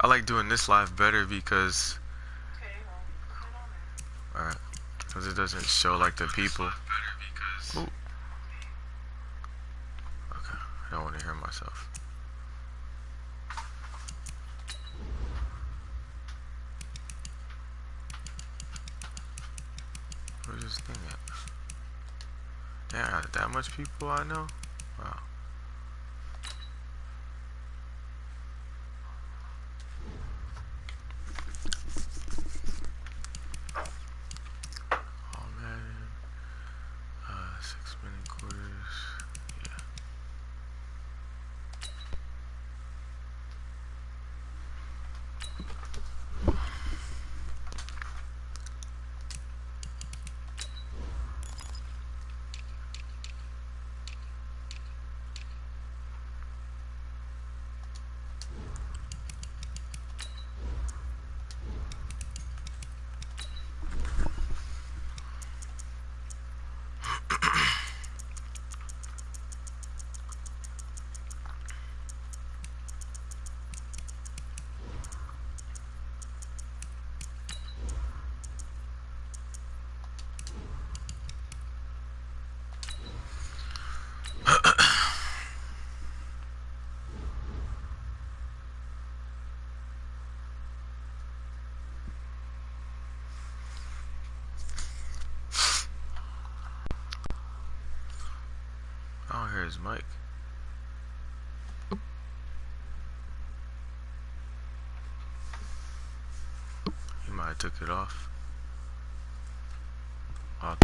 I like doing this live better because, alright, because it doesn't show like the people. Ooh. Okay, I don't want to hear myself. Where's this thing at? Yeah, that much people I know? Wow. Oh man. 6-minute quarters. Yeah. I don't hear his mic. He might have took it off. Oh.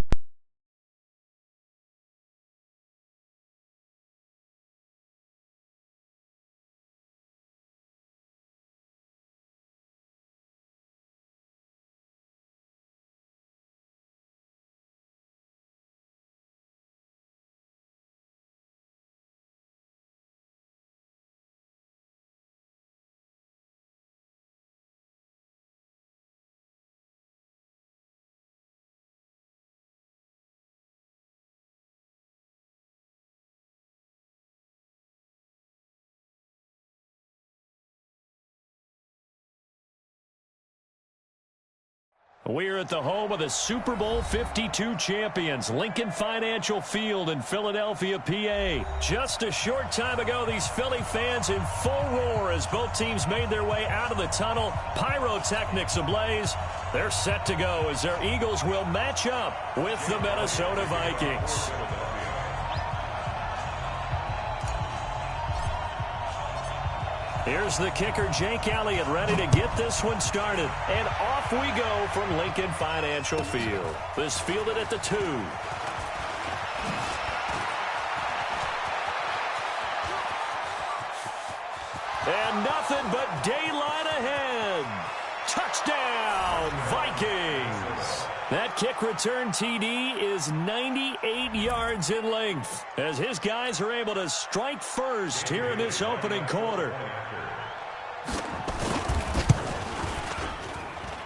We're at the home of the Super Bowl 52 champions, Lincoln Financial Field in Philadelphia, PA. Just a short time ago, these Philly fans in full roar as both teams made their way out of the tunnel. Pyrotechnics ablaze. They're set to go as their Eagles will match up with the Minnesota Vikings. Here's the kicker, Jake Elliott, ready to get this one started. And off we go from Lincoln Financial Field. This fielded at the 2. And nothing but daylight ahead. Touchdown, Vikings. That kick return TD is 98 yards in length as his guys are able to strike first here in this opening quarter.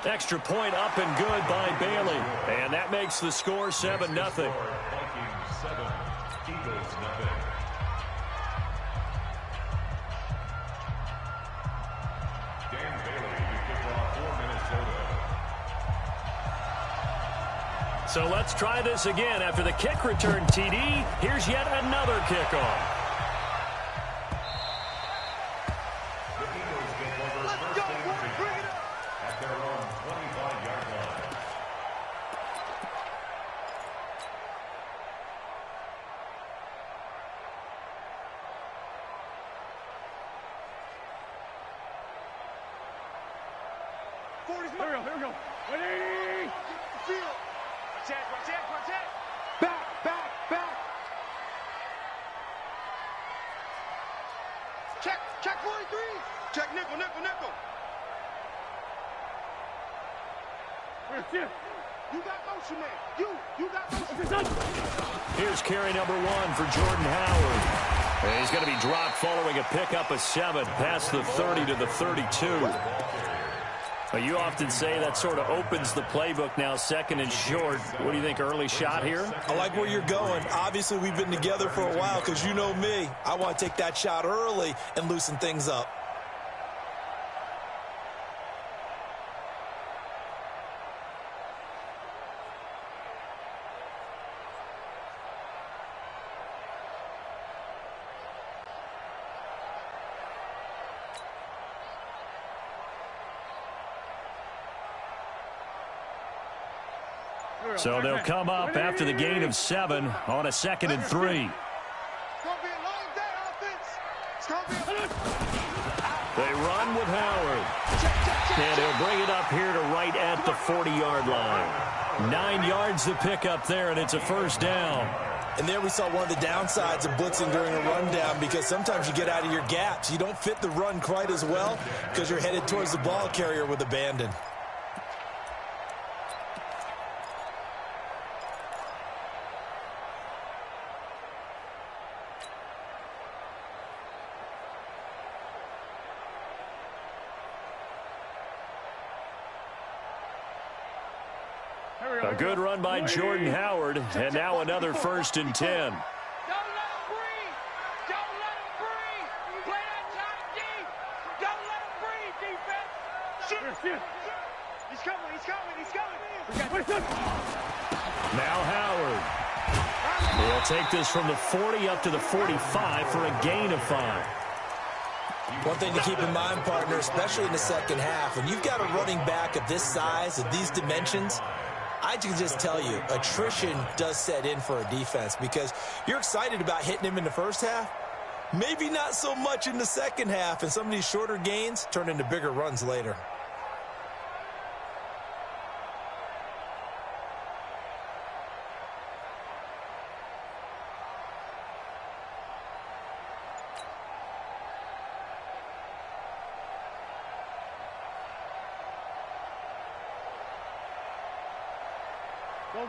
Extra point up and good by Bailey. And that makes the score 7-0. So let's try this again. After the kick return TD, here's yet another kickoff. Here we go. Ready? Field. Protect. Back. Check 43. Check nickel. You got motion, man. You got motion. Here's carry number 1 for Jordan Howard. And he's going to be dropped following a pickup of 7 past the 30 to the 32. You often say that sort of opens the playbook now, 2nd and short. What do you think, early shot here? I like where you're going. Obviously, we've been together for a while because you know me. I want to take that shot early and loosen things up. So they'll come up after the gain of 7 on a 2nd and 3. They run with Howard. And he'll bring it up here to right at the 40-yard line. 9 yards to pick up there, and it's a first down. And there we saw one of the downsides of blitzing during a rundown, because sometimes you get out of your gaps. You don't fit the run quite as well because you're headed towards the ball carrier with abandon. A good run by Jordan Howard, and now another 1st and 10. Don't let him breathe. Don't let him breathe. Play that tight deep. Don't let him breathe, defense. He's coming. He's coming. He's coming. Now Howard. He'll take this from the 40 up to the 45 for a gain of 5. One thing to keep in mind, partner, especially in the second half, when you've got a running back of this size, of these dimensions, I can just tell you, attrition does set in for a defense, because you're excited about hitting him in the first half. Maybe not so much in the second half, and some of these shorter gains turn into bigger runs later.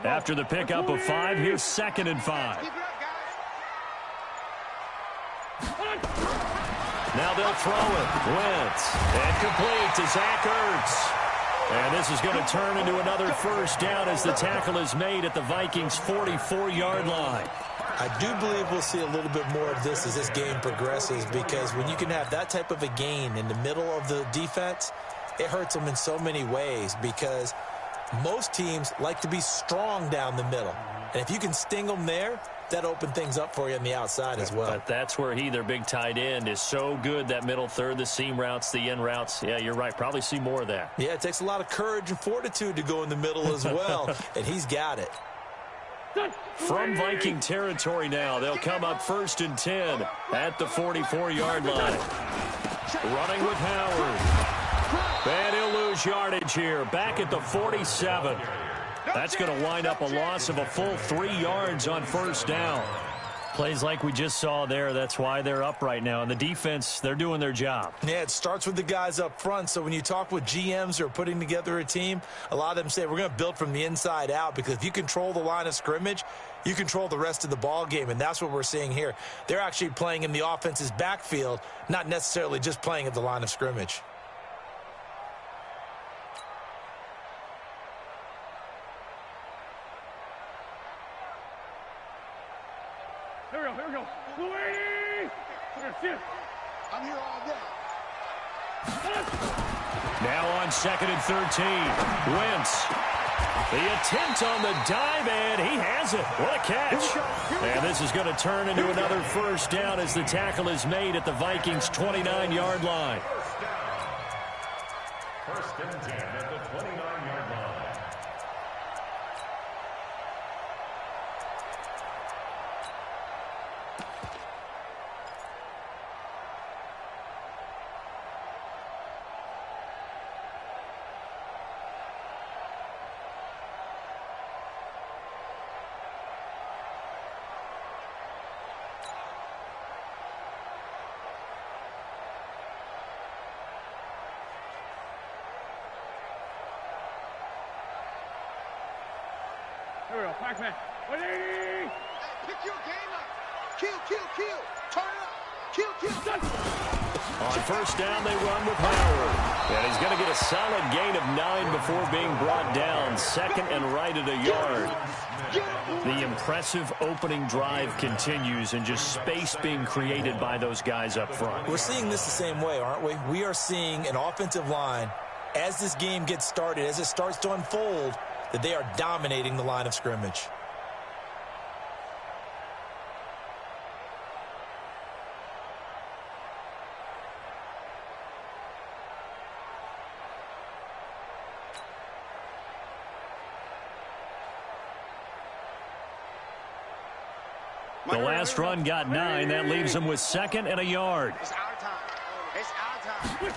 After the pickup of 5, here's 2nd and 5. Now they'll throw it. Wentz. And complete to Zach Ertz. And this is going to turn into another first down as the tackle is made at the Vikings' 44-yard line. I do believe we'll see a little bit more of this as this game progresses, because when you can have that type of a gain in the middle of the defense, it hurts them in so many ways, because most teams like to be strong down the middle. And if you can sting them there, that opens things up for you on the outside as well. But that's where their big tight end, is so good, that middle third, the seam routes, the in routes. Yeah, you're right. Probably see more of that. Yeah, it takes a lot of courage and fortitude to go in the middle as well, and he's got it. From Viking territory now, they'll come up 1st and 10 at the 44-yard line. Running with Howard. And he'll lose yardage here, back at the 47. That's going to wind up a loss of a full 3 yards on first down. Plays like we just saw there, that's why they're up right now. And the defense, they're doing their job. Yeah, it starts with the guys up front. So when you talk with GMs who are putting together a team, a lot of them say we're going to build from the inside out, because if you control the line of scrimmage, you control the rest of the ball game, and that's what we're seeing here. They're actually playing in the offense's backfield, not necessarily just playing at the line of scrimmage. Here we go. I'm here all day. Now on 2nd and 13. Wentz. The attempt on the dive, and he has it. What a catch. And this is going to turn into another first down as the tackle is made at the Vikings' 29-yard line. 1st and 10 at the 29-yard line. Here we go. Pac-Man. 180. Pick your game up. Kill. Turn it up. Kill. On first down, they run with Howard. And he's going to get a solid gain of 9 before being brought down. 2nd and right at a yard. The impressive opening drive continues, and just space being created by those guys up front. We're seeing this the same way, aren't we? We are seeing an offensive line, as this game gets started, as it starts to unfold, that they are dominating the line of scrimmage. The last run got 9. That leaves them with 2nd and a yard. It's our time. It's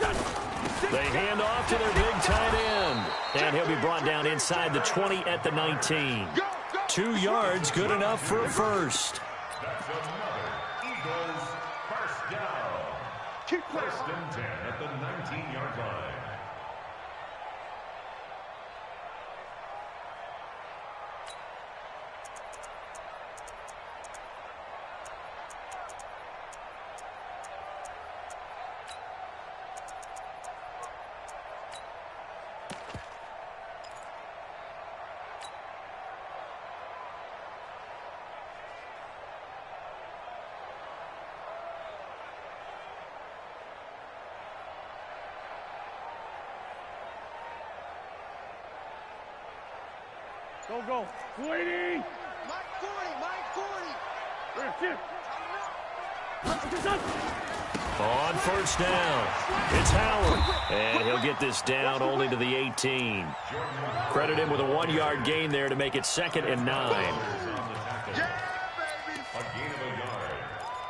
our time. They hand off to their big tight end. And he'll be brought down inside the 20 at the 19. 2 yards, good enough for a first. That's another Eagles first down. First and 10 at the 19-yard line. Go. 20. Mike 40. On first down, it's Howard. And he'll get this down only to the 18. Credit him with a 1-yard gain there to make it 2nd and 9. A gain of a yard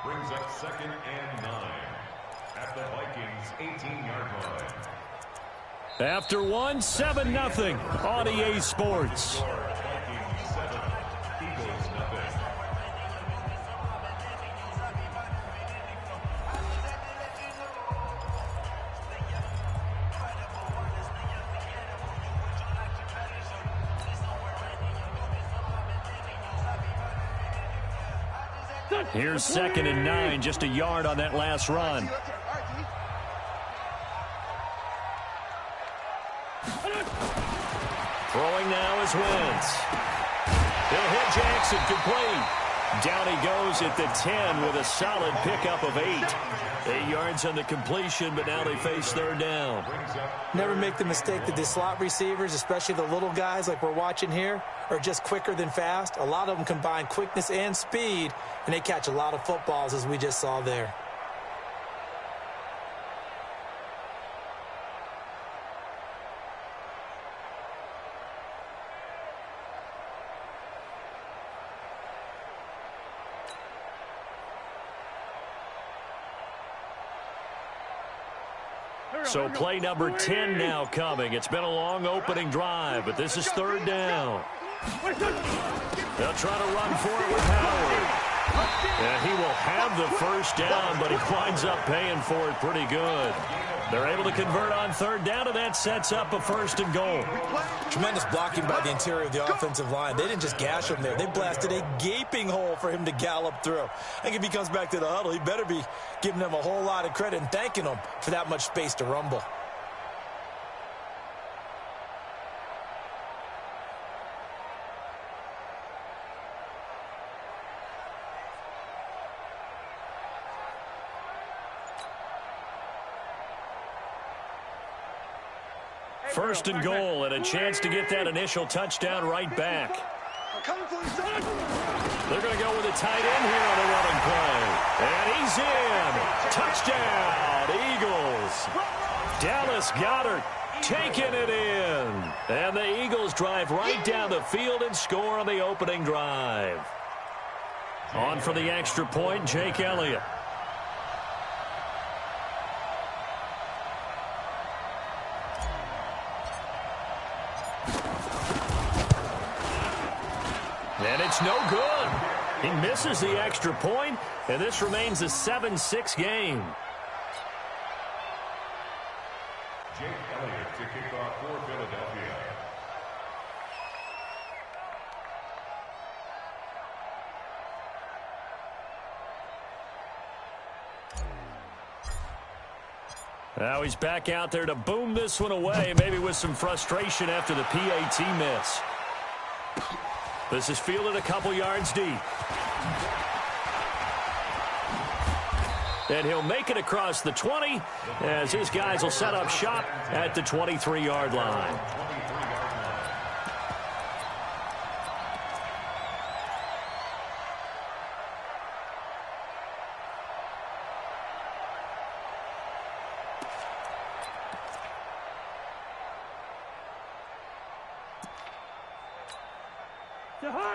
brings up 2nd and 9 at the Vikings 18-yard line. After 1, 7-0 on EA Sports. Vikings 7, Eagles nothing. Here's 2nd and 9, just a yard on that last run. Throwing now is Wentz. He'll hit Jackson complete. Down he goes at the 10 with a solid pickup of 8. 8 yards on the completion, but now they face 3rd down. Never make the mistake that the slot receivers, especially the little guys like we're watching here, are just quicker than fast. A lot of them combine quickness and speed, and they catch a lot of footballs, as we just saw there. So play number 10 now coming. It's been a long opening drive, but this is 3rd down. They'll try to run for it with Howard. And he will have the first down, but he winds up paying for it pretty good. They're able to convert on 3rd down, and that sets up a 1st and goal. Tremendous blocking by the interior of the offensive line. They didn't just gash him there. They blasted a gaping hole for him to gallop through. I think if he comes back to the huddle, he better be giving them a whole lot of credit and thanking them for that much space to rumble. First and goal, and a chance to get that initial touchdown right back. They're going to go with a tight end here on the running play. And he's in. Touchdown, Eagles. Dallas Goedert taking it in. And the Eagles drive right down the field and score on the opening drive. On for the extra point, Jake Elliott. And it's no good. He misses the extra point, and this remains a 7-6 game. Jake Elliott to kick off for Philadelphia. Now he's back out there to boom this one away, maybe with some frustration after the PAT miss. This is fielded a couple yards deep. And he'll make it across the 20 as his guys will set up shop at the 23-yard line.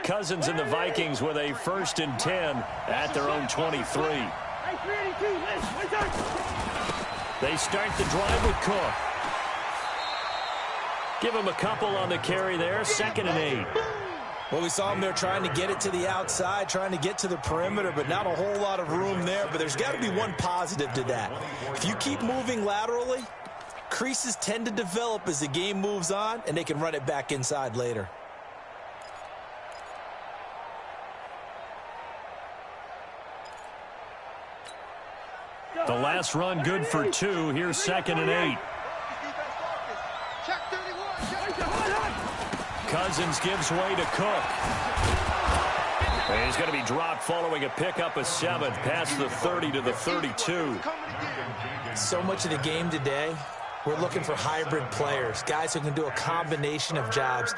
Cousins and the Vikings with a 1st and 10 at their own 23. They start the drive with Cook. Give him a couple on the carry there. 2nd and 8. Well, we saw him there trying to get it to the outside, trying to get to the perimeter, but not a whole lot of room there. But there's got to be one positive to that. If you keep moving laterally, creases tend to develop as the game moves on, and they can run it back inside later. The last run good for 2. Here's 2nd and 8. Cousins gives way to Cook. And he's going to be dropped following a pickup of 7 past the 30 to the 32. So much of the game today, we're looking for hybrid players, guys who can do a combination of jobs.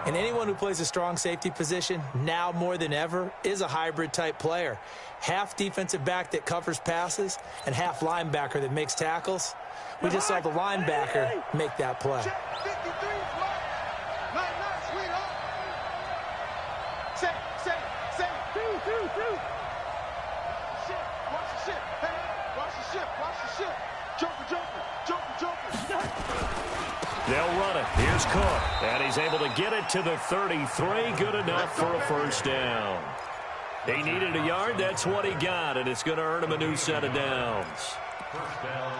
And anyone who plays a strong safety position, now more than ever, is a hybrid type player. Half defensive back that covers passes and half linebacker that makes tackles. We just saw the linebacker make that play. They'll run it. Here's Cook. And he's able to get it to the 33. Good enough for a 1st down. He needed a yard. That's what he got. And it's going to earn him a new set of downs. 1st down,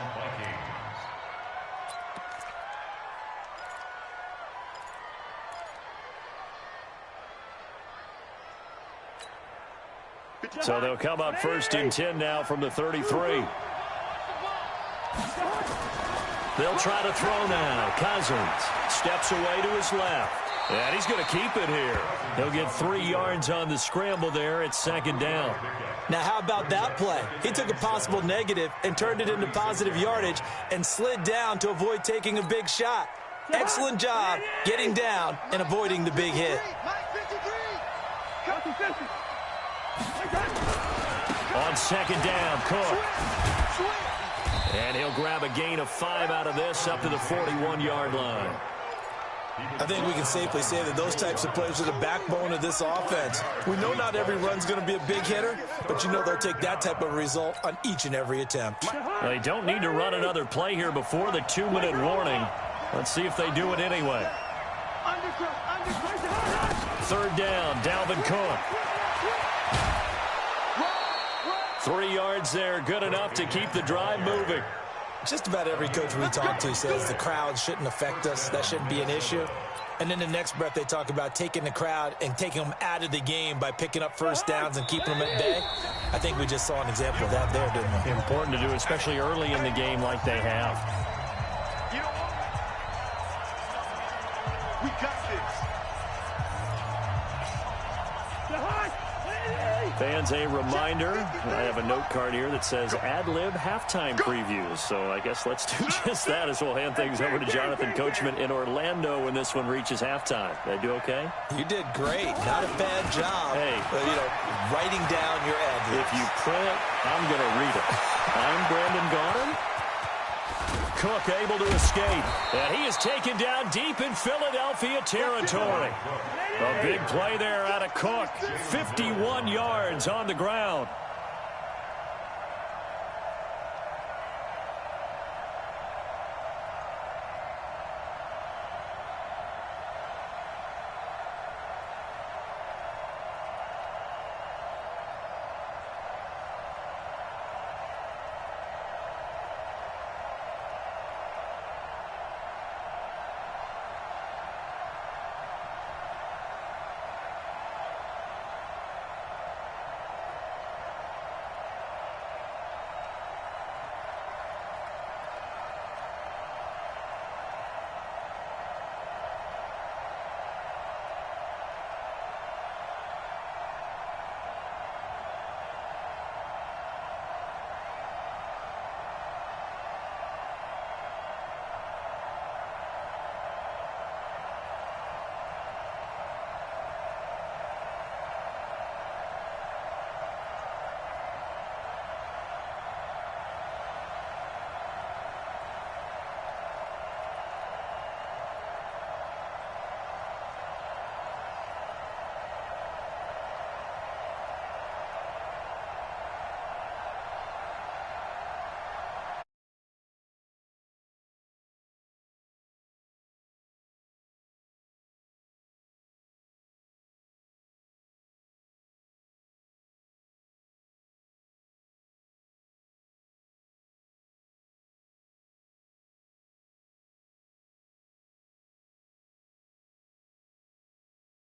Vikings. So they'll come up 1st and 10 now from the 33. They'll try to throw now. Cousins steps away to his left. And he's going to keep it here. He'll get 3 yards on the scramble there at 2nd down. Now, how about that play? He took a possible negative and turned it into positive yardage and slid down to avoid taking a big shot. Excellent job getting down and avoiding the big hit. On 2nd down, Cook. And he'll grab a gain of 5 out of this up to the 41-yard line. I think we can safely say that those types of plays are the backbone of this offense. We know not every run's going to be a big hitter, but you know they'll take that type of result on each and every attempt. They don't need to run another play here before the 2-minute warning. Let's see if they do it anyway. 3rd down, Dalvin Cook. 3 yards there, good enough to keep the drive moving. Just about every coach we talk to says the crowd shouldn't affect us. That shouldn't be an issue. And then the next breath they talk about taking the crowd and taking them out of the game by picking up 1st downs and keeping them at bay. I think we just saw an example of that there, didn't we? Important to do, especially early in the game like they have. We got this. Fans, a reminder, I have a note card here that says ad-lib halftime previews. So I guess let's do just that as we'll hand things over to Jonathan Coachman in Orlando when this one reaches halftime. Did I do okay? You did great. Not a bad job. Hey. But, writing down your ad-libs. If you print it, I'm going to read it. I'm Brandon Gaudin. Cook able to escape. And he is taken down deep in Philadelphia territory. A big play there out of Cook. 51 yards on the ground.